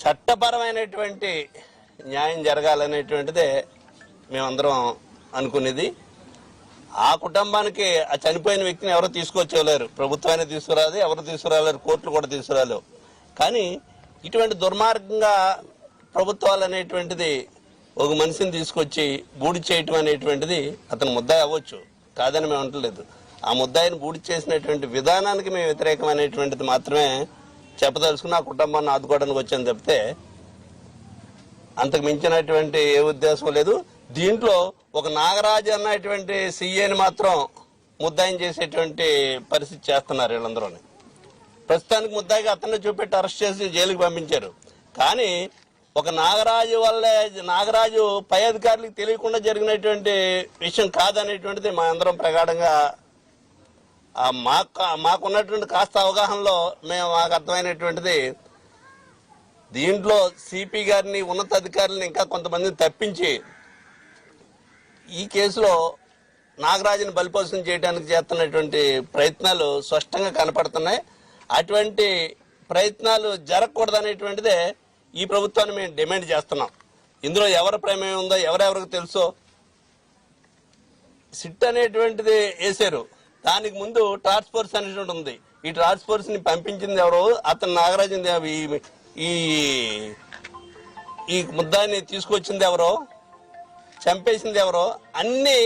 చట్టపరమైనటువంటి న్యాయం జరగాలనేటువంటిదే మేమందరం అనుకునేది. ఆ కుటుంబానికి ఆ చనిపోయిన వ్యక్తిని ఎవరు తీసుకొచ్చేయలేరు, ప్రభుత్వాన్ని తీసుకురాదు, ఎవరు తీసుకురాలేరు, కోర్టులు కూడా తీసుకురాలేవు. కానీ ఇటువంటి దుర్మార్గంగా ప్రభుత్వాలు అనేటువంటిది ఒక మనిషిని తీసుకొచ్చి బూడి చేయటం అనేటువంటిది అతను ముద్దాయి అవ్వచ్చు, కాదని మేము అంటలేదు. ఆ ముద్దాయిని బూడి చేసినటువంటి విధానానికి మేము వ్యతిరేకమైనటువంటిది మాత్రమే చెప్పదలుచుకుని ఆ కుటుంబాన్ని ఆదుకోవడానికి వచ్చాను తప్పితే అంతకు మించినటువంటి ఏ ఉద్దేశం లేదు. దీంట్లో ఒక నాగరాజు అన్నటువంటి సీఏని మాత్రం ముద్దాయిని చేసేటువంటి పరిస్థితి చేస్తున్నారు వీళ్ళందరూ. ప్రస్తుతానికి ముద్దాయిగా అతన్ని చూపెట్టి అరెస్ట్ చేసి జైలుకి పంపించారు. కానీ ఒక నాగరాజు పై అధికారులకు తెలియకుండా జరిగినటువంటి విషయం కాదనేటువంటిది మా అందరం ప్రగాఢంగా మాకున్నటువంటి కాస్త అవగాహనలో మాకు అర్థమైనటువంటిది. దీంట్లో సిపి గారిని, ఉన్నతాధికారులను ఇంకా కొంతమందిని తప్పించి ఈ కేసులో నాగరాజుని బలిపోషణ చేయడానికి చేస్తున్నటువంటి ప్రయత్నాలు స్పష్టంగా కనపడుతున్నాయి. అటువంటి ప్రయత్నాలు జరగకూడదనేటువంటిదే ఈ ప్రభుత్వాన్ని మేము డిమాండ్ చేస్తున్నాం. ఇందులో ఎవరి ప్రమేయం ఉందో ఎవరెవరికి తెలుసో సిట్ అనేటువంటిది వేశారు. దానికి ముందు టాస్క్ ఫోర్స్ అనేటువంటి ఉంది. ఈ టాస్క్ ఫోర్స్ ని పంపించింది ఎవరో, అతను నాగరాజు ఈ ముద్దాన్ని తీసుకొచ్చింది ఎవరో, చంపేసింది ఎవరో అన్ని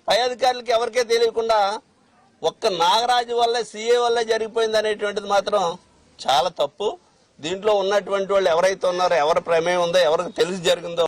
పై అధికారులకి ఎవరికే తెలియకుండా ఒక్క నాగరాజు వల్ల, సీఏ వల్ల జరిగిపోయింది అనేటువంటిది మాత్రం చాలా తప్పు. దీంట్లో ఉన్నటువంటి వాళ్ళు ఎవరైతే ఉన్నారో, ఎవరి ప్రమేయం ఉందో, ఎవరికి తెలిసి జరిగిందో